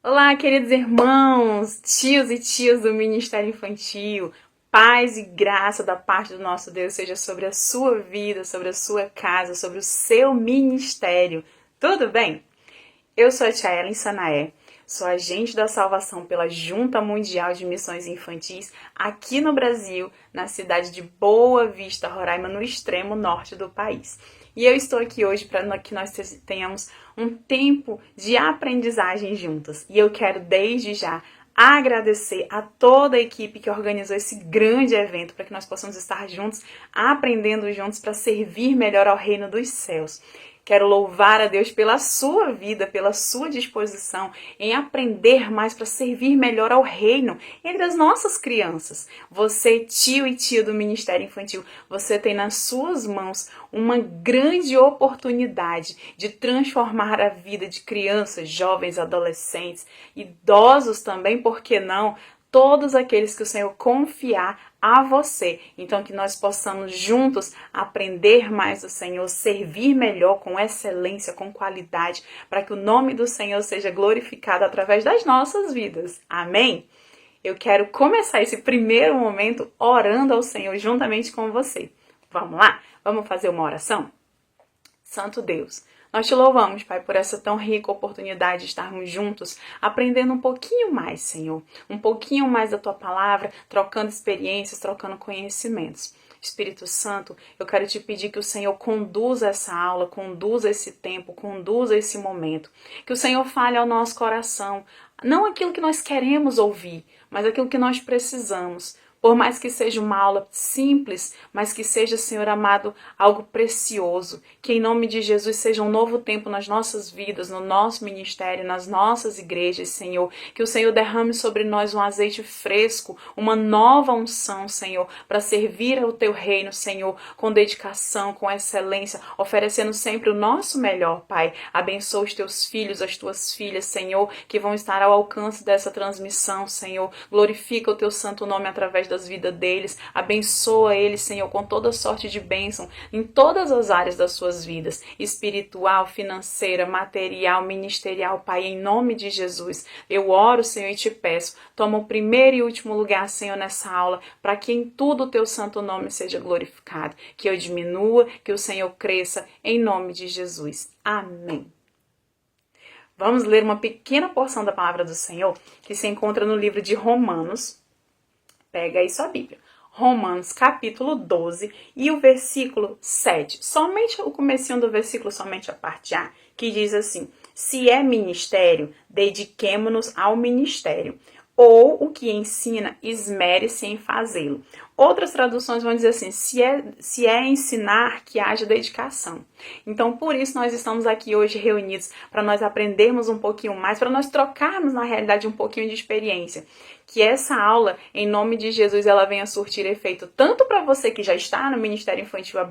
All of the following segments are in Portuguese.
Olá, queridos irmãos, tios e tias do Ministério Infantil. Paz e graça da parte do nosso Deus seja sobre a sua vida, sobre a sua casa, sobre o seu ministério. Tudo bem? Eu sou a tia Ellen Sanaé, sou agente da salvação pela Junta Mundial de Missões Infantis aqui no Brasil, na cidade de Boa Vista, Roraima, no extremo norte do país. E eu estou aqui hoje para que nós tenhamos um tempo de aprendizagem juntos. E eu quero desde já agradecer a toda a equipe que organizou esse grande evento para que nós possamos estar juntos, aprendendo juntos para servir melhor ao reino dos céus. Quero louvar a Deus pela sua vida, pela sua disposição em aprender mais para servir melhor ao reino entre as nossas crianças. Você, tio e tia do Ministério Infantil, você tem nas suas mãos uma grande oportunidade de transformar a vida de crianças, jovens, adolescentes, idosos também, por que não? Todos aqueles que o Senhor confiar a você. Então, que nós possamos juntos aprender mais do Senhor, servir melhor, com excelência, com qualidade, para que o nome do Senhor seja glorificado através das nossas vidas. Amém? Eu quero começar esse primeiro momento orando ao Senhor juntamente com você. Vamos lá? Vamos fazer uma oração? Santo Deus, nós te louvamos, Pai, por essa tão rica oportunidade de estarmos juntos, aprendendo um pouquinho mais, Senhor. Um pouquinho mais da Tua Palavra, trocando experiências, trocando conhecimentos. Espírito Santo, eu quero te pedir que o Senhor conduza essa aula, conduza esse tempo, conduza esse momento. Que o Senhor fale ao nosso coração, não aquilo que nós queremos ouvir, mas aquilo que nós precisamos. Por mais que seja uma aula simples, mas que seja, Senhor amado, algo precioso. Que em nome de Jesus seja um novo tempo nas nossas vidas, no nosso ministério, nas nossas igrejas, Senhor. Que o Senhor derrame sobre nós um azeite fresco, uma nova unção, Senhor, para servir ao Teu reino, Senhor, com dedicação, com excelência, oferecendo sempre o nosso melhor, Pai. Abençoa os Teus filhos, as Tuas filhas, Senhor, que vão estar ao alcance dessa transmissão, Senhor. Glorifica o Teu santo nome através das vidas deles, abençoa eles, Senhor, com toda sorte de bênção em todas as áreas das suas vidas, espiritual, financeira, material, ministerial, Pai, em nome de Jesus. Eu oro, Senhor, e te peço, toma o primeiro e último lugar, Senhor, nessa aula, para que em tudo o teu santo nome seja glorificado, que eu diminua, que o Senhor cresça, em nome de Jesus. Amém. Vamos ler uma pequena porção da palavra do Senhor, que se encontra no livro de Romanos. Pega aí sua Bíblia. Romanos capítulo 12 e o versículo 7. Somente o comecinho do versículo, somente a parte A, que diz assim: se é ministério, dediquemo-nos ao ministério. Ou o que ensina, esmere-se em fazê-lo. Outras traduções vão dizer assim, se é ensinar, que haja dedicação. Então, por isso nós estamos aqui hoje reunidos, para nós aprendermos um pouquinho mais, para nós trocarmos, na realidade, um pouquinho de experiência. Que essa aula, em nome de Jesus, ela venha surtir efeito tanto para você que já está no Ministério Infantil há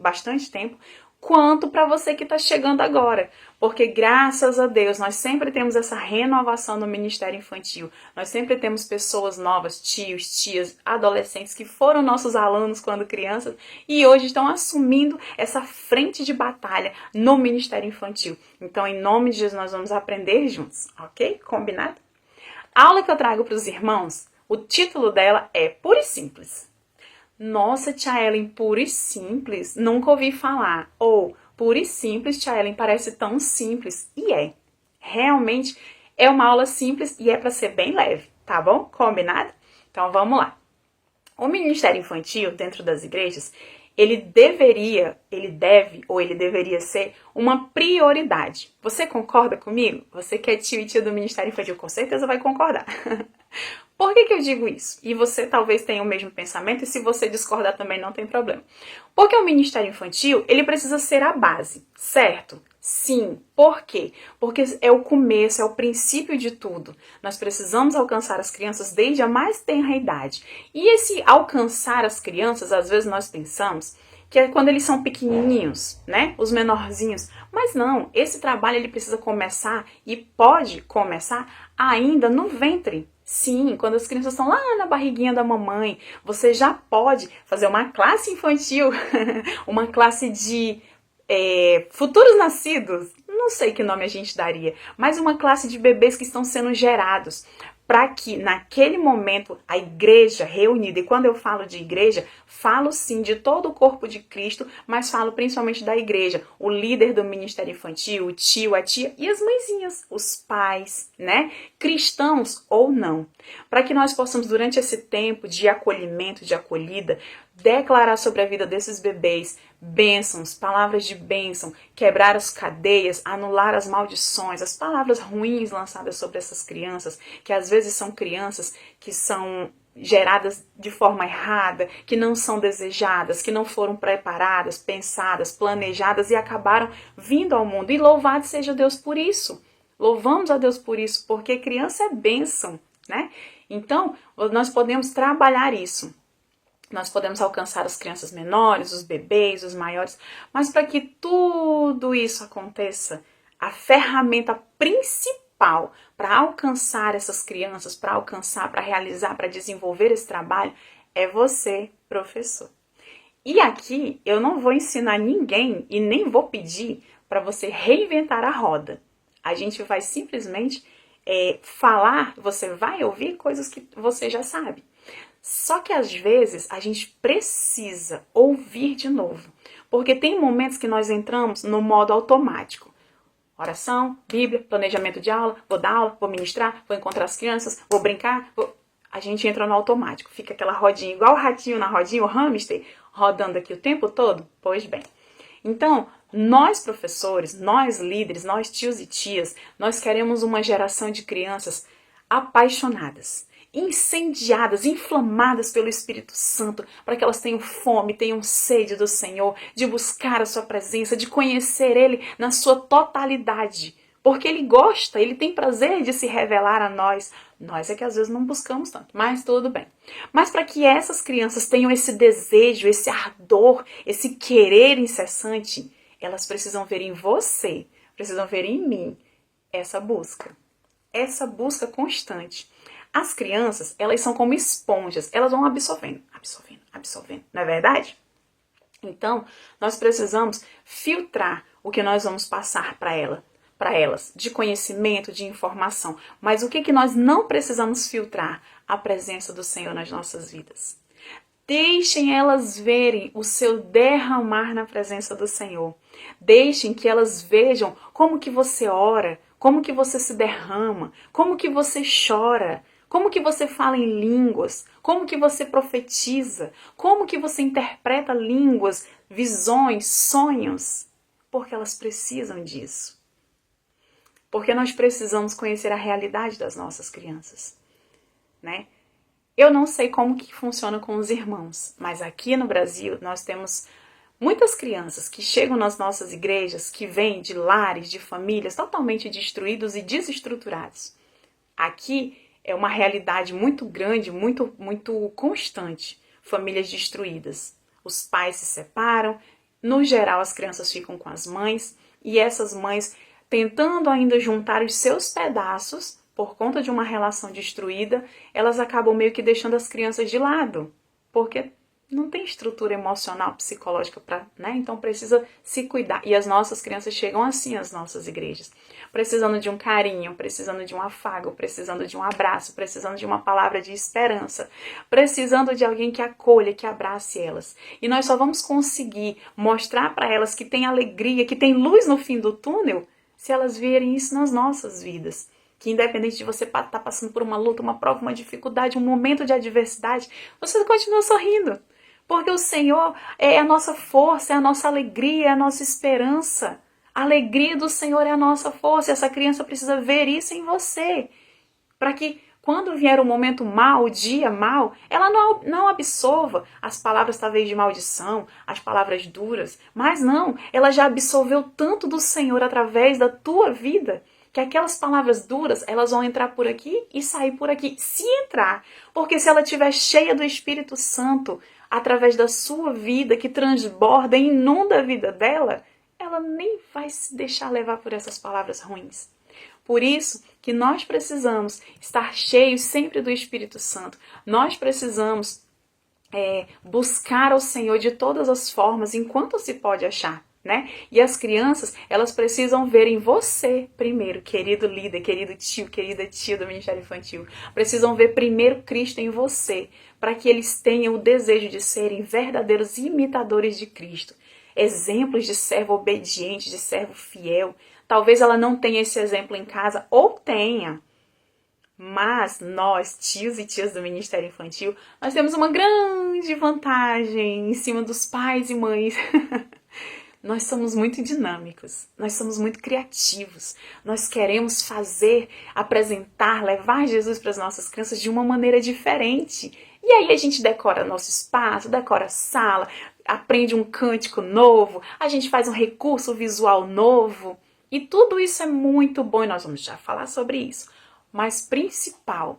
bastante tempo, quanto para você que está chegando agora. Porque graças a Deus, nós sempre temos essa renovação no Ministério Infantil. Nós sempre temos pessoas novas, tios, tias, adolescentes que foram nossos alunos quando crianças e hoje estão assumindo essa frente de batalha no Ministério Infantil. Então, em nome de Jesus, nós vamos aprender juntos, ok? Combinado? A aula que eu trago para os irmãos, o título dela é Puro e Simples. Nossa, tia Ellen, puro e simples? Nunca ouvi falar. Ou, puro e simples, tia Ellen, parece tão simples. E é. Realmente é uma aula simples e é para ser bem leve, tá bom? Combinado? Então vamos lá. O Ministério Infantil, dentro das igrejas, ele deveria ser uma prioridade. Você concorda comigo? Você que é tio e tia do Ministério Infantil, com certeza vai concordar. Por que eu digo isso? E você talvez tenha o mesmo pensamento, e se você discordar também não tem problema. Porque o Ministério Infantil, ele precisa ser a base, certo? Sim. Por quê? Porque é o começo, é o princípio de tudo. Nós precisamos alcançar as crianças desde a mais tenra idade. E esse alcançar as crianças, às vezes nós pensamos que é quando eles são pequenininhos, né? Os menorzinhos. Mas não, esse trabalho ele precisa começar e pode começar ainda no ventre. Sim, quando as crianças estão lá na barriguinha da mamãe, você já pode fazer uma classe infantil, uma classe de futuros nascidos. não sei que nome a gente daria, mas uma classe de bebês que estão sendo gerados para que naquele momento a igreja reunida, e quando eu falo de igreja, falo sim de todo o corpo de Cristo, mas falo principalmente da igreja, o líder do ministério infantil, o tio, a tia e as mãezinhas, os pais, né? Cristãos ou não. Para que nós possamos, durante esse tempo de acolhimento, de acolhida, declarar sobre a vida desses bebês bênçãos, palavras de bênção, quebrar as cadeias, anular as maldições, as palavras ruins lançadas sobre essas crianças, que às vezes são crianças que são geradas de forma errada, que não são desejadas, que não foram preparadas, pensadas, planejadas e acabaram vindo ao mundo. E louvado seja Deus por isso. Louvamos a Deus por isso, porque criança é bênção, né? Então, nós podemos trabalhar isso. Nós podemos alcançar as crianças menores, os bebês, os maiores, mas para que tudo isso aconteça, a ferramenta principal para alcançar essas crianças, para alcançar, para realizar, para desenvolver esse trabalho, é você, professor. E aqui eu não vou ensinar ninguém e nem vou pedir para você reinventar a roda. A gente vai simplesmente falar, você vai ouvir coisas que você já sabe. Só que às vezes a gente precisa ouvir de novo, porque tem momentos que nós entramos no modo automático. Oração, Bíblia, planejamento de aula, vou dar aula, vou ministrar, vou encontrar as crianças, vou brincar. A gente entra no automático, fica aquela rodinha, igual o ratinho na rodinha, o hamster, rodando aqui o tempo todo. Pois bem, então nós professores, nós líderes, nós tios e tias, nós queremos uma geração de crianças apaixonadas, incendiadas, inflamadas pelo Espírito Santo, para que elas tenham fome, tenham sede do Senhor, de buscar a sua presença, de conhecer Ele na sua totalidade, porque Ele gosta, Ele tem prazer de se revelar a nós. Nós é que às vezes não buscamos tanto, mas tudo bem. Mas para que essas crianças tenham esse desejo, esse ardor, esse querer incessante, elas precisam ver em você, precisam ver em mim essa busca constante. As crianças, elas são como esponjas, elas vão absorvendo, não é verdade? Então, nós precisamos filtrar o que nós vamos passar para elas, de conhecimento, de informação. Mas o que nós não precisamos filtrar? A presença do Senhor nas nossas vidas. Deixem elas verem o seu derramar na presença do Senhor. Deixem que elas vejam como que você ora, como que você se derrama, como que você chora, como que você fala em línguas, como que você profetiza, como que você interpreta línguas, visões, sonhos, porque elas precisam disso. Porque nós precisamos conhecer a realidade das nossas crianças, né? Eu não sei como que funciona com os irmãos, mas aqui no Brasil nós temos muitas crianças que chegam nas nossas igrejas, que vêm de lares, de famílias totalmente destruídos e desestruturados. Aqui é uma realidade muito grande, muito constante. Famílias destruídas. Os pais se separam, no geral as crianças ficam com as mães, e essas mães tentando ainda juntar os seus pedaços, por conta de uma relação destruída, elas acabam meio que deixando as crianças de lado, porque não tem estrutura emocional, psicológica para, né? Então precisa se cuidar. E as nossas crianças chegam assim às nossas igrejas, precisando de um carinho, precisando de um afago, precisando de um abraço, precisando de uma palavra de esperança, precisando de alguém que acolha, que abrace elas. E nós só vamos conseguir mostrar para elas que tem alegria, que tem luz no fim do túnel, se elas verem isso nas nossas vidas. Que independente de você estar passando por uma luta, uma prova, uma dificuldade, um momento de adversidade, você continua sorrindo. Porque o Senhor é a nossa força, é a nossa alegria, é a nossa esperança. A alegria do Senhor é a nossa força. Essa criança precisa ver isso em você. Para que quando vier o momento mau, o dia mau, ela não absorva as palavras talvez de maldição, as palavras duras. Mas não, ela já absorveu tanto do Senhor através da tua vida, que aquelas palavras duras, elas vão entrar por aqui e sair por aqui. Se entrar, porque se ela estiver cheia do Espírito Santo, através da sua vida, que transborda e inunda a vida dela, ela nem vai se deixar levar por essas palavras ruins. Por isso que nós precisamos estar cheios sempre do Espírito Santo. Nós precisamos buscar ao Senhor de todas as formas, enquanto se pode achar, né? E as crianças, elas precisam ver em você primeiro, querido líder, querido tio, querida tia do Ministério Infantil. Precisam ver primeiro Cristo em você, para que eles tenham o desejo de serem verdadeiros imitadores de Cristo. Exemplos de servo obediente, de servo fiel. Talvez ela não tenha esse exemplo em casa, ou tenha. Mas nós, tios e tias do Ministério Infantil, nós temos uma grande vantagem em cima dos pais e mães. Nós somos muito dinâmicos, nós somos muito criativos, nós queremos fazer, apresentar, levar Jesus para as nossas crianças de uma maneira diferente. E aí a gente decora nosso espaço, decora a sala, aprende um cântico novo, a gente faz um recurso visual novo. E tudo isso é muito bom e nós vamos já falar sobre isso. Mas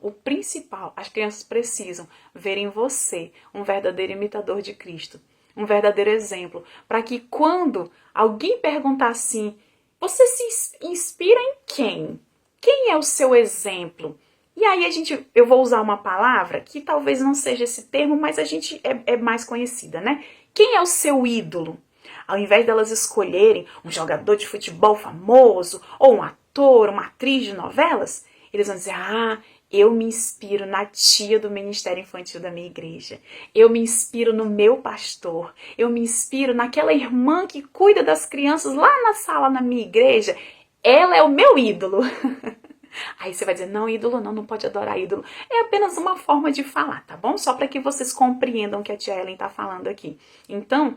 o principal, as crianças precisam ver em você um verdadeiro imitador de Cristo. Um verdadeiro exemplo, para que quando alguém perguntar assim, você se inspira em quem? Quem é o seu exemplo? E aí eu vou usar uma palavra que talvez não seja esse termo, mas a gente é mais conhecida, né? Quem é o seu ídolo? Ao invés delas escolherem um jogador de futebol famoso, ou um ator, uma atriz de novelas, eles vão dizer, eu me inspiro na tia do Ministério Infantil da minha igreja. Eu me inspiro no meu pastor. Eu me inspiro naquela irmã que cuida das crianças lá na sala na minha igreja. Ela é o meu ídolo. Aí você vai dizer, não, ídolo não pode adorar ídolo. É apenas uma forma de falar, tá bom? Só para que vocês compreendam o que a tia Ellen tá falando aqui. Então,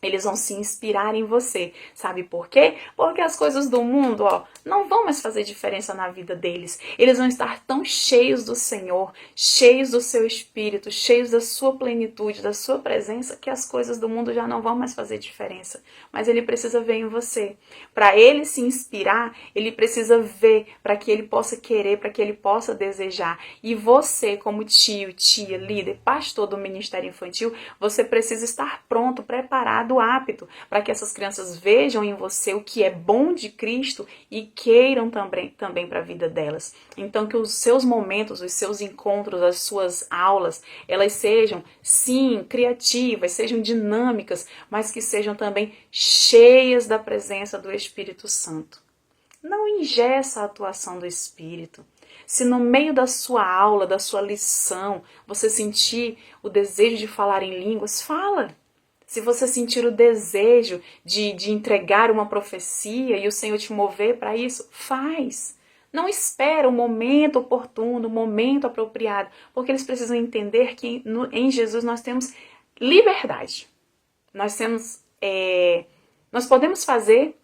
eles vão se inspirar em você. Sabe por quê? Porque as coisas do mundo, não vão mais fazer diferença na vida deles. Eles vão estar tão cheios do Senhor, cheios do seu Espírito, cheios da sua plenitude, da sua presença, que as coisas do mundo já não vão mais fazer diferença. Mas ele precisa ver em você. Para ele se inspirar, ele precisa ver para que ele possa querer, para que ele possa desejar. E você, como tio, tia, líder, pastor do Ministério Infantil, você precisa estar pronto, preparado, apto, para que essas crianças vejam em você o que é bom de Cristo e queiram também para a vida delas. Então que os seus momentos, os seus encontros, as suas aulas, elas sejam, sim, criativas, sejam dinâmicas, mas que sejam também cheias da presença do Espírito Santo. Não engessa a atuação do Espírito. Se no meio da sua aula, da sua lição, você sentir o desejo de falar em línguas, fala. Se você sentir o desejo de entregar uma profecia e o Senhor te mover para isso, faz. Não espera o momento oportuno, o momento apropriado, porque eles precisam entender que em Jesus nós temos liberdade. Nós podemos fazer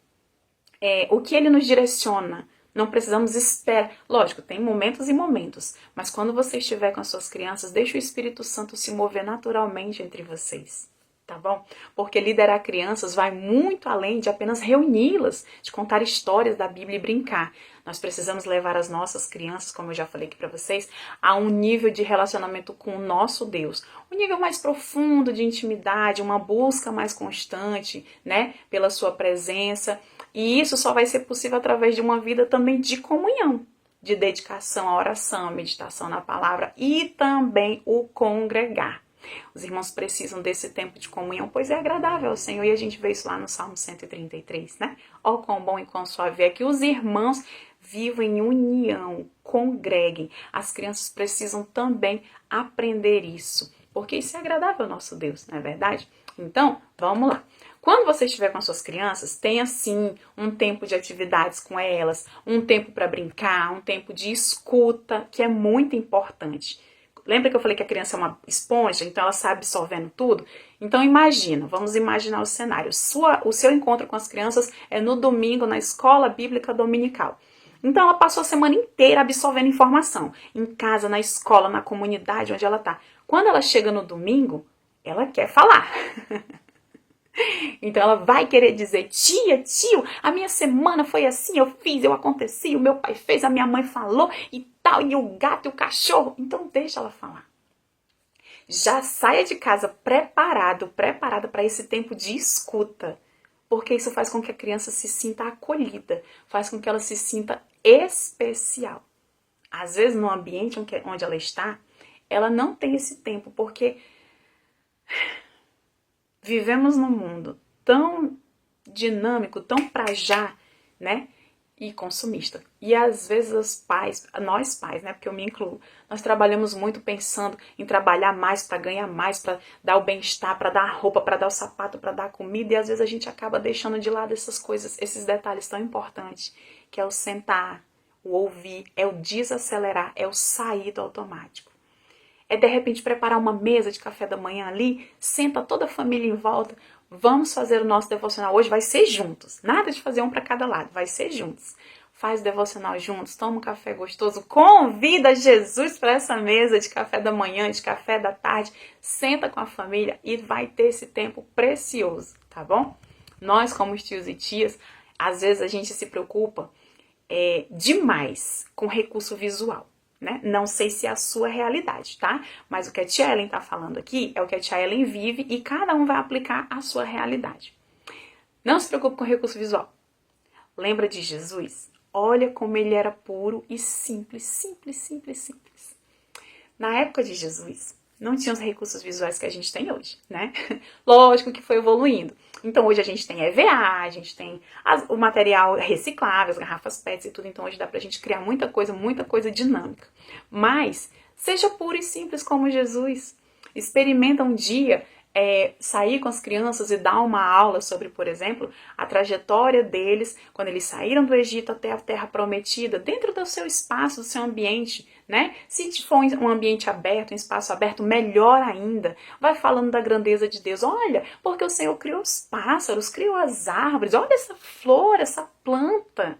o que Ele nos direciona. Não precisamos esperar. Lógico, tem momentos e momentos, mas quando você estiver com as suas crianças, deixe o Espírito Santo se mover naturalmente entre vocês. Tá bom? Porque liderar crianças vai muito além de apenas reuni-las, de contar histórias da Bíblia e brincar. Nós precisamos levar as nossas crianças, como eu já falei aqui para vocês, a um nível de relacionamento com o nosso Deus. Um nível mais profundo de intimidade, uma busca mais constante, né? Pela sua presença. E isso só vai ser possível através de uma vida também de comunhão, de dedicação à oração, meditação na palavra e também o congregar. Os irmãos precisam desse tempo de comunhão, pois é agradável ao Senhor. E a gente vê isso lá no Salmo 133, né? Ó, quão bom e quão suave é que os irmãos vivam em união, congreguem. As crianças precisam também aprender isso, porque isso é agradável ao nosso Deus, não é verdade? Então, vamos lá. Quando você estiver com as suas crianças, tenha sim um tempo de atividades com elas, um tempo para brincar, um tempo de escuta, que é muito importante. Lembra que eu falei que a criança é uma esponja, então ela sai absorvendo tudo? Então vamos imaginar o cenário. O seu encontro com as crianças é no domingo na escola bíblica dominical. Então ela passou a semana inteira absorvendo informação, em casa, na escola, na comunidade onde ela está. Quando ela chega no domingo, ela quer falar. Então ela vai querer dizer, tia, tio, a minha semana foi assim, eu fiz, eu aconteci, o meu pai fez, a minha mãe falou e tal, e o gato e o cachorro. Então deixa ela falar. Já saia de casa preparada para esse tempo de escuta, porque isso faz com que a criança se sinta acolhida, faz com que ela se sinta especial. Às vezes no ambiente onde ela está, ela não tem esse tempo, porque vivemos num mundo tão dinâmico, tão pra já, né? E consumista. E às vezes nós pais, né, porque eu me incluo, nós trabalhamos muito pensando em trabalhar mais para ganhar mais, para dar o bem-estar, para dar a roupa, para dar o sapato, para dar a comida, e às vezes a gente acaba deixando de lado essas coisas, esses detalhes tão importantes, que é o sentar, o ouvir, é o desacelerar, é o sair do automático. É de repente preparar uma mesa de café da manhã ali, senta toda a família em volta, vamos fazer o nosso devocional hoje, vai ser juntos. Nada de fazer um para cada lado, vai ser juntos. Faz o devocional juntos, toma um café gostoso, convida Jesus para essa mesa de café da manhã, de café da tarde, senta com a família e vai ter esse tempo precioso, tá bom? Nós, como tios e tias, às vezes a gente se preocupa demais com recurso visual. Né? Não sei se é a sua realidade, tá? Mas o que a tia Ellen tá falando aqui é o que a tia Ellen vive e cada um vai aplicar a sua realidade. Não se preocupe com recurso visual. Lembra de Jesus? Olha como ele era puro e simples, simples, simples, simples. Na época de Jesus, não tinha os recursos visuais que a gente tem hoje, né? Lógico que foi evoluindo. Então hoje a gente tem EVA, a gente tem o material reciclável, as garrafas PET e tudo, então hoje dá pra gente criar muita coisa dinâmica. Mas seja puro e simples como Jesus. Experimenta um dia sair com as crianças e dar uma aula sobre, por exemplo, a trajetória deles quando eles saíram do Egito até a Terra Prometida, dentro do seu espaço, do seu ambiente, né? Se for um ambiente aberto, um espaço aberto, melhor ainda. Vai falando da grandeza de Deus. Olha, porque o Senhor criou os pássaros, criou as árvores, olha essa flor, essa planta.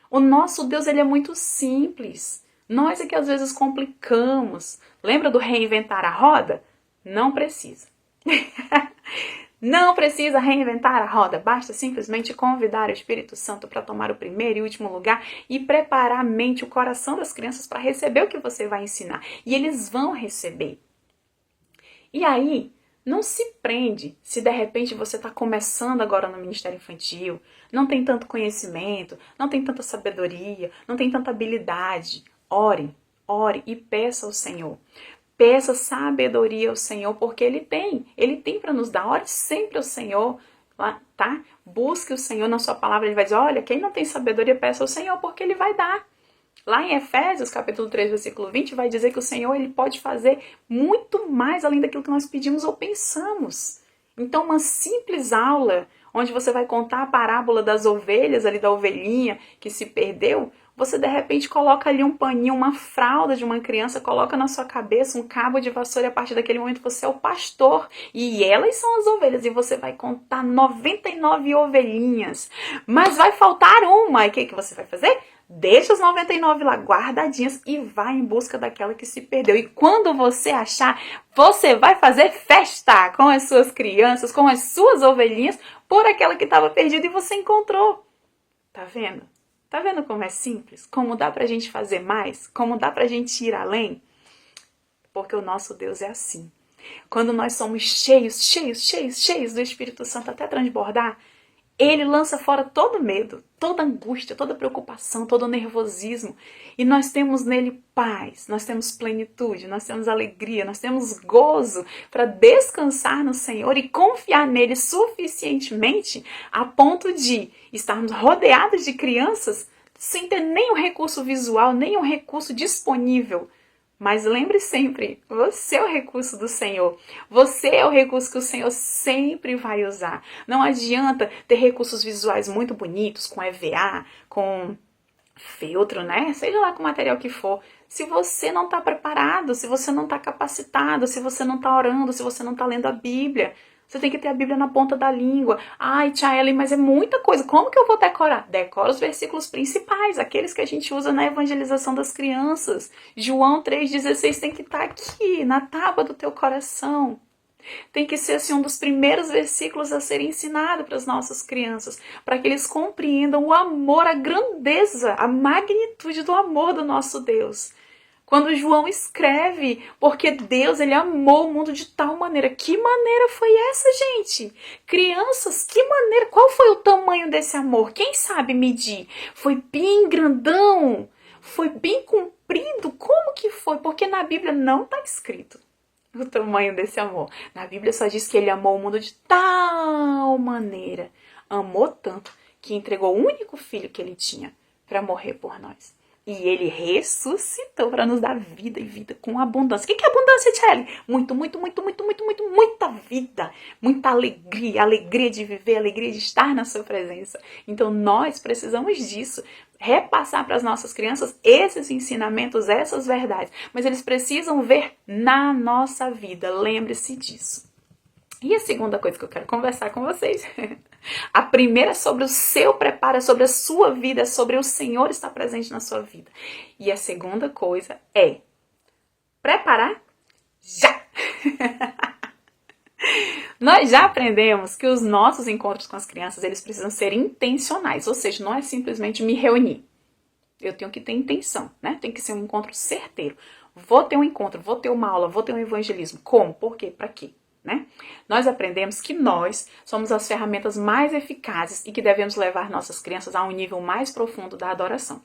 O nosso Deus, ele é muito simples. Nós é que às vezes complicamos. Lembra do reinventar a roda? Não precisa. Não precisa reinventar a roda, basta simplesmente convidar o Espírito Santo para tomar o primeiro e último lugar e preparar a mente, o coração das crianças para receber o que você vai ensinar. E eles vão receber. E aí, não se prende se de repente você está começando agora no Ministério Infantil, não tem tanto conhecimento, não tem tanta sabedoria, não tem tanta habilidade. Ore e peça ao Senhor. Peça sabedoria ao Senhor, porque Ele tem para nos dar. Ore sempre ao Senhor, tá? Busque o Senhor na sua palavra, Ele vai dizer, olha, quem não tem sabedoria, peça ao Senhor, porque Ele vai dar. Lá em Efésios, capítulo 3, versículo 20, vai dizer que o Senhor, Ele pode fazer muito mais além daquilo que nós pedimos ou pensamos. Então, uma simples aula, onde você vai contar a parábola das ovelhas, ali da ovelhinha que se perdeu, você de repente coloca ali um paninho, uma fralda de uma criança, coloca na sua cabeça um cabo de vassoura e a partir daquele momento você é o pastor e elas são as ovelhas e você vai contar 99 ovelhinhas, mas vai faltar uma. E o que você vai fazer? Deixa as 99 lá guardadinhas e vai em busca daquela que se perdeu. E quando você achar, você vai fazer festa com as suas crianças, com as suas ovelhinhas, por aquela que estava perdida e você encontrou. Tá vendo? Tá vendo como é simples? Como dá pra gente fazer mais? Como dá pra gente ir além? Porque o nosso Deus é assim. Quando nós somos cheios do Espírito Santo até transbordar, Ele lança fora todo medo, toda angústia, toda preocupação, todo nervosismo. E nós temos nele paz, nós temos plenitude, nós temos alegria, nós temos gozo para descansar no Senhor e confiar nele suficientemente a ponto de estarmos rodeados de crianças sem ter nenhum recurso visual, nenhum recurso disponível. Mas lembre sempre, você é o recurso do Senhor. Você é o recurso que o Senhor sempre vai usar. Não adianta ter recursos visuais muito bonitos, com EVA, com feltro, né? Seja lá com o material que for. Se você não está preparado, se você não está capacitado, se você não está orando, se você não está lendo a Bíblia, você tem que ter a Bíblia na ponta da língua. Ai, tia Ellen, mas é muita coisa. Como que eu vou decorar? Decora os versículos principais, aqueles que a gente usa na evangelização das crianças. João 3,16 tem que estar aqui, na tábua do teu coração. Tem que ser assim, um dos primeiros versículos a ser ensinado para as nossas crianças, para que eles compreendam o amor, a grandeza, a magnitude do amor do nosso Deus. Quando João escreve, porque Deus, ele amou o mundo de tal maneira. Que maneira foi essa, gente? Crianças, que maneira? Qual foi o tamanho desse amor? Quem sabe medir? Foi bem grandão? Foi bem comprido? Como que foi? Porque na Bíblia não está escrito o tamanho desse amor. Na Bíblia só diz que ele amou o mundo de tal maneira. amou tanto que entregou o único filho que ele tinha para morrer por nós. E ele ressuscitou para nos dar vida e vida com abundância. O que é abundância, Tchelle? Muita vida, muita alegria, alegria de viver, alegria de estar na sua presença. Então nós precisamos disso, repassar para as nossas crianças esses ensinamentos, essas verdades. Mas eles precisam ver na nossa vida, lembre-se disso. E a segunda coisa que eu quero conversar com vocês, a primeira é sobre o seu preparo, é sobre a sua vida, é sobre o Senhor estar presente na sua vida. E a segunda coisa é preparar já! Nós já aprendemos que os nossos encontros com as crianças, eles precisam ser intencionais, ou seja, não é simplesmente me reunir. Eu tenho que ter intenção, né? Tem que ser um encontro certeiro. Vou ter um encontro, vou ter uma aula, vou ter um evangelismo. Como? Por quê? Para quê? Né? Nós aprendemos que nós somos as ferramentas mais eficazes e que devemos levar nossas crianças a um nível mais profundo da adoração.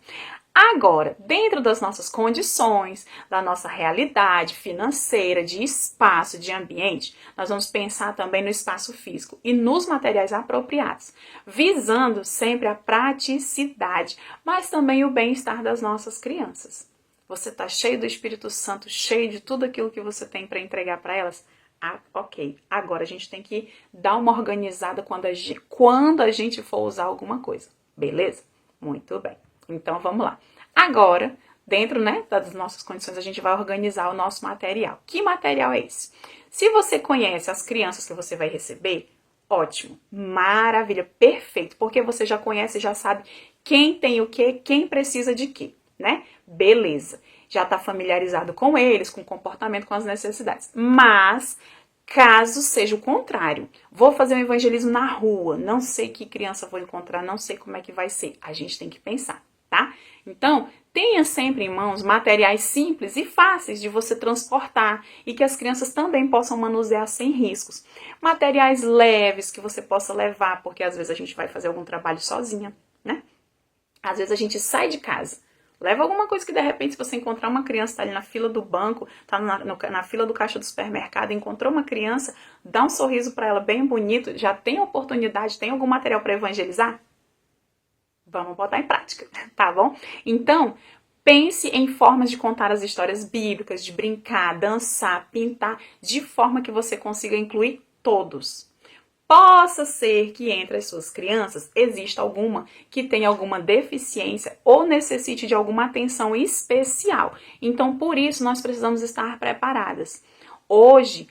Agora, dentro das nossas condições, da nossa realidade financeira, de espaço, de ambiente, nós vamos pensar também no espaço físico e nos materiais apropriados, visando sempre a praticidade, mas também o bem-estar das nossas crianças. Você está cheio do Espírito Santo, cheio de tudo aquilo que você tem para entregar para elas? Ah, ok, agora a gente tem que dar uma organizada quando a gente for usar alguma coisa, beleza? Muito bem, então vamos lá. Agora, dentro, né, das nossas condições, a gente vai organizar o nosso material. Que material é esse? Se você conhece as crianças que você vai receber, ótimo, maravilha, perfeito, porque você já conhece, já sabe quem tem o quê, quem precisa de quê, né? Beleza. Já está familiarizado com eles, com o comportamento, com as necessidades. Mas, caso seja o contrário, vou fazer um evangelismo na rua, não sei que criança vou encontrar, não sei como é que vai ser. A gente tem que pensar, tá? Então, tenha sempre em mãos materiais simples e fáceis de você transportar e que as crianças também possam manusear sem riscos. Materiais leves que você possa levar, porque às vezes a gente vai fazer algum trabalho sozinha, né? Às vezes a gente sai de casa. Leva alguma coisa que de repente, se você encontrar uma criança, tá ali na fila do banco, tá na fila do caixa do supermercado, encontrou uma criança, dá um sorriso para ela bem bonito, já tem oportunidade, tem algum material para evangelizar? Vamos botar em prática, tá bom? Então, pense em formas de contar as histórias bíblicas, de brincar, dançar, pintar, de forma que você consiga incluir todos. Possa ser que entre as suas crianças exista alguma que tenha alguma deficiência ou necessite de alguma atenção especial. Então, por isso, nós precisamos estar preparadas. Hoje,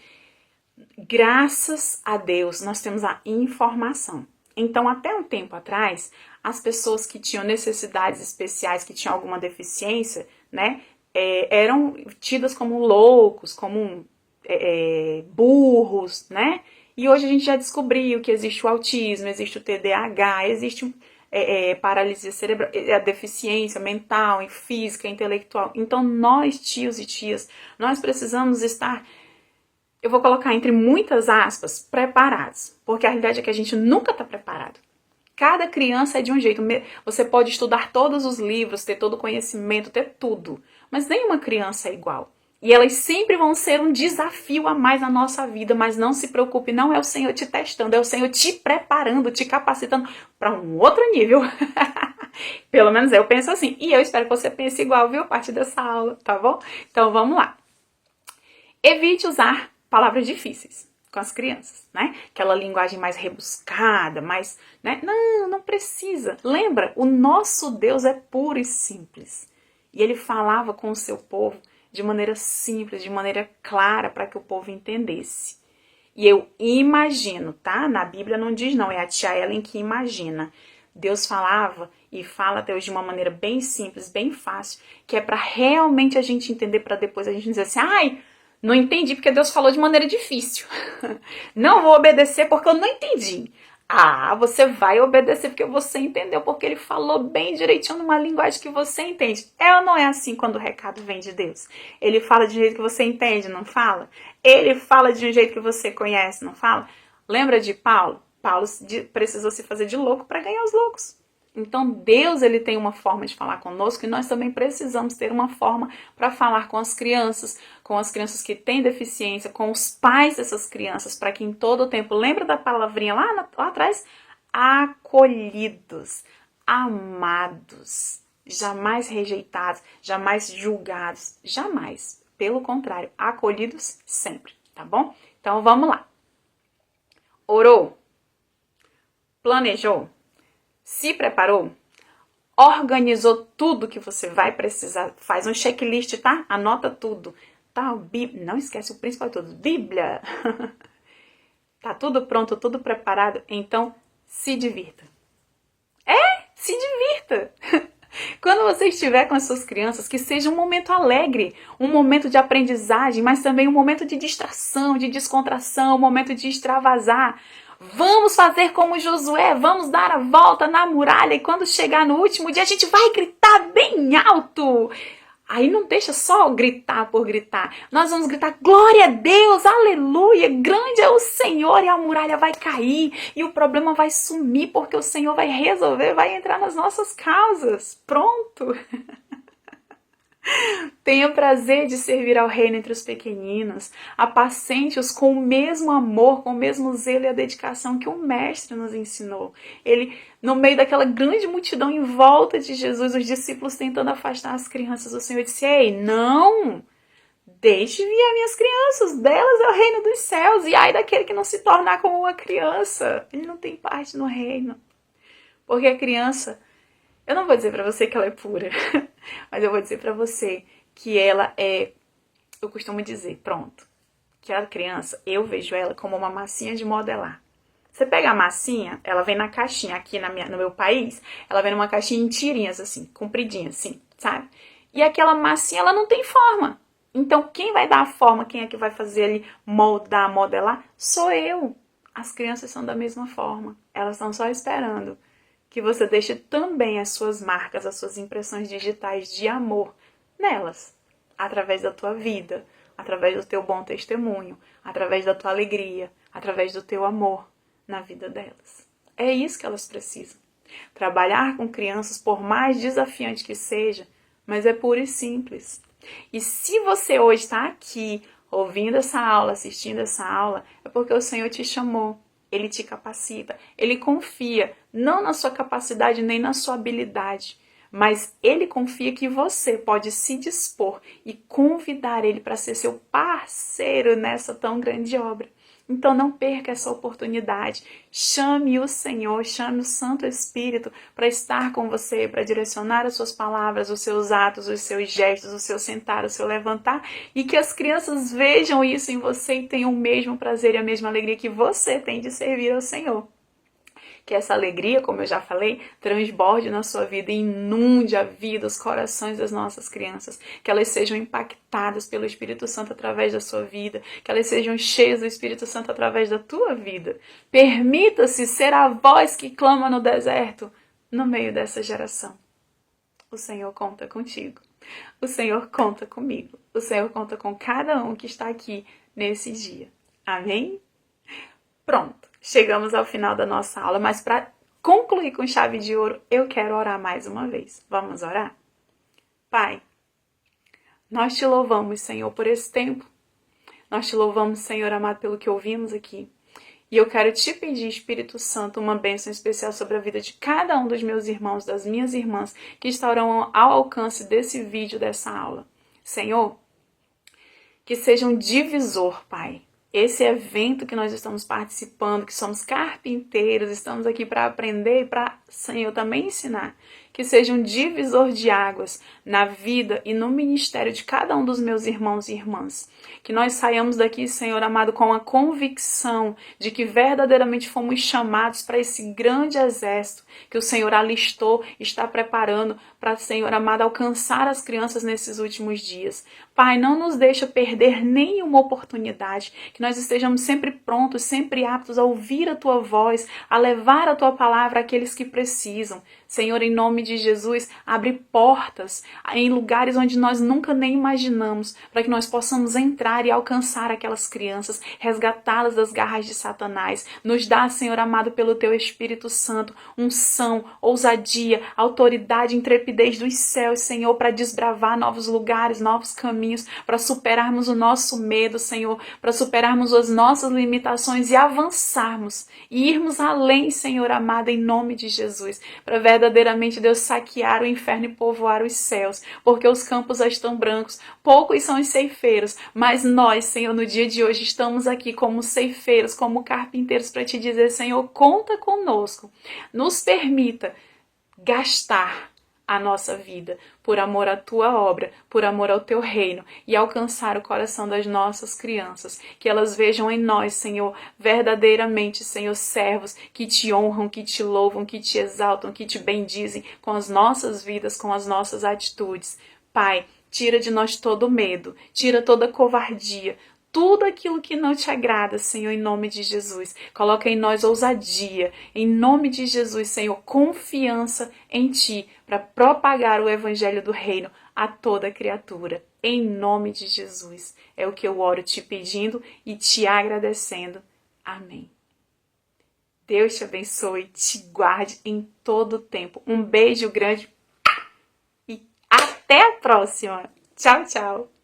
graças a Deus, nós temos a informação. Então, até um tempo atrás, as pessoas que tinham necessidades especiais, que tinham alguma deficiência, né, eram tidas como loucos, como burros, né? E hoje a gente já descobriu que existe o autismo, existe o TDAH, existe paralisia cerebral, a deficiência mental, física, intelectual. Então nós, tios e tias, nós precisamos estar, eu vou colocar entre muitas aspas, preparados. Porque a realidade é que a gente nunca está preparado. Cada criança é de um jeito. Você pode estudar todos os livros, ter todo o conhecimento, ter tudo. Mas nenhuma criança é igual. E elas sempre vão ser um desafio a mais na nossa vida, mas não se preocupe, não é o Senhor te testando, é o Senhor te preparando, te capacitando para um outro nível. Pelo menos eu penso assim. E eu espero que você pense igual, viu? A partir dessa aula, tá bom? Então vamos lá. Evite usar palavras difíceis com as crianças, né? Aquela linguagem mais rebuscada, mais, né? Não precisa. Lembra, o nosso Deus é puro e simples. E ele falava com o seu povo de maneira simples, de maneira clara, para que o povo entendesse. E eu imagino, tá? Na Bíblia não diz não, é a tia Ellen que imagina. Deus falava e fala até hoje de uma maneira bem simples, bem fácil, que é para realmente a gente entender, para depois a gente dizer assim, ai, não entendi porque Deus falou de maneira difícil. Não vou obedecer porque eu não entendi. Ah, você vai obedecer porque você entendeu, porque ele falou bem direitinho numa linguagem que você entende. É ou não é assim quando o recado vem de Deus? Ele fala de um jeito que você entende, não fala? Ele fala de um jeito que você conhece, não fala? Lembra de Paulo? Paulo precisou se fazer de louco para ganhar os loucos. Então Deus, ele tem uma forma de falar conosco e nós também precisamos ter uma forma para falar com as crianças que têm deficiência, com os pais dessas crianças, para que em todo o tempo, lembra da palavrinha lá atrás? acolhidos, amados, jamais rejeitados, jamais julgados, jamais. Pelo contrário, acolhidos sempre, tá bom? Então vamos lá. Orou? Planejou? Se preparou? Organizou tudo que você vai precisar? Faz um checklist, tá? Anota tudo. Tá? Não esquece o principal de tudo, Bíblia. Tá tudo pronto, tudo preparado? Então, se divirta. Se divirta. Quando você estiver com as suas crianças, que seja um momento alegre, um momento de aprendizagem, mas também um momento de distração, de descontração, um momento de extravasar. Vamos fazer como Josué, vamos dar a volta na muralha e quando chegar no último dia a gente vai gritar bem alto. Aí não deixa só gritar por gritar. Nós vamos gritar, glória a Deus, aleluia, grande é o Senhor e a muralha vai cair e o problema vai sumir porque o Senhor vai resolver, vai entrar nas nossas causas. Pronto. Tenha prazer de servir ao reino entre os pequeninos. Apacente-os com o mesmo amor, com o mesmo zelo e a dedicação que o mestre nos ensinou. Ele, no meio daquela grande multidão em volta de Jesus, os discípulos tentando afastar as crianças, o Senhor disse, ei, não, deixe vir minhas crianças, delas é o reino dos céus. E ai daquele que não se tornar como uma criança, ele não tem parte no reino. Porque a criança, eu não vou dizer pra você que ela é pura, mas eu vou dizer pra você que ela é, eu costumo dizer, pronto, que a criança, eu vejo ela como uma massinha de modelar. Você pega a massinha, ela vem na caixinha, aqui no meu país, ela vem numa caixinha em tirinhas assim, compridinha assim, sabe? E aquela massinha, ela não tem forma. Então, quem vai dar a forma, quem é que vai fazer ali moldar, modelar? Sou eu. As crianças são da mesma forma, elas estão só esperando que você deixe também as suas marcas, as suas impressões digitais de amor nelas, através da tua vida, através do teu bom testemunho, através da tua alegria, através do teu amor na vida delas. É isso que elas precisam. Trabalhar com crianças, por mais desafiante que seja, mas é puro e simples. E se você hoje está aqui, ouvindo essa aula, assistindo essa aula, é porque o Senhor te chamou. Ele te capacita, ele confia, não na sua capacidade nem na sua habilidade, mas ele confia que você pode se dispor e convidar ele para ser seu parceiro nessa tão grande obra. Então não perca essa oportunidade, chame o Senhor, chame o Santo Espírito para estar com você, para direcionar as suas palavras, os seus atos, os seus gestos, o seu sentar, o seu levantar, e que as crianças vejam isso em você e tenham o mesmo prazer e a mesma alegria que você tem de servir ao Senhor. Que essa alegria, como eu já falei, transborde na sua vida e inunde a vida, os corações das nossas crianças. Que elas sejam impactadas pelo Espírito Santo através da sua vida. Que elas sejam cheias do Espírito Santo através da tua vida. Permita-se ser a voz que clama no deserto no meio dessa geração. O Senhor conta contigo. O Senhor conta comigo. O Senhor conta com cada um que está aqui nesse dia. Amém? Pronto. Chegamos ao final da nossa aula, mas para concluir com chave de ouro, eu quero orar mais uma vez. Vamos orar? Pai, nós te louvamos, Senhor, por esse tempo. Nós te louvamos, Senhor amado, pelo que ouvimos aqui. E eu quero te pedir, Espírito Santo, uma bênção especial sobre a vida de cada um dos meus irmãos, das minhas irmãs, que estarão ao alcance desse vídeo, dessa aula. Senhor, que seja um divisor, Pai. Esse evento que nós estamos participando, que somos carpinteiros, estamos aqui para aprender e para, Senhor, também ensinar. Que seja um divisor de águas na vida e no ministério de cada um dos meus irmãos e irmãs. Que nós saiamos daqui, Senhor amado, com a convicção de que verdadeiramente fomos chamados para esse grande exército que o Senhor alistou e está preparando para, Senhor amado, alcançar as crianças nesses últimos dias. Pai, não nos deixa perder nenhuma oportunidade, que nós estejamos sempre prontos, sempre aptos a ouvir a Tua voz, a levar a Tua palavra àqueles que precisam. Senhor, em nome nome de Jesus, abre portas em lugares onde nós nunca nem imaginamos, para que nós possamos entrar e alcançar aquelas crianças, resgatá-las das garras de Satanás. Nos dá, Senhor amado, pelo Teu Espírito Santo, unção, ousadia, autoridade, intrepidez dos céus, Senhor, para desbravar novos lugares, novos caminhos, para superarmos o nosso medo, Senhor, para superarmos as nossas limitações e avançarmos e irmos além, Senhor amado, em nome de Jesus, para verdadeiramente, Deus, saquear o inferno e povoar os céus, porque os campos já estão brancos, poucos são os ceifeiros, mas nós, Senhor, no dia de hoje estamos aqui como ceifeiros, como carpinteiros, para te dizer, Senhor, conta conosco, nos permita gastar a nossa vida por amor à Tua obra, por amor ao Teu reino e alcançar o coração das nossas crianças, que elas vejam em nós, Senhor, verdadeiramente, Senhor, servos que Te honram, que Te louvam, que Te exaltam, que Te bendizem com as nossas vidas, com as nossas atitudes. Pai, tira de nós todo medo, tira toda covardia, tudo aquilo que não Te agrada, Senhor, em nome de Jesus. Coloca em nós ousadia, em nome de Jesus, Senhor, confiança em Ti, para propagar o Evangelho do Reino a toda criatura. Em nome de Jesus. É o que eu oro Te pedindo e Te agradecendo. Amém. Deus te abençoe, te guarde em todo o tempo. Um beijo grande e até a próxima. Tchau, tchau.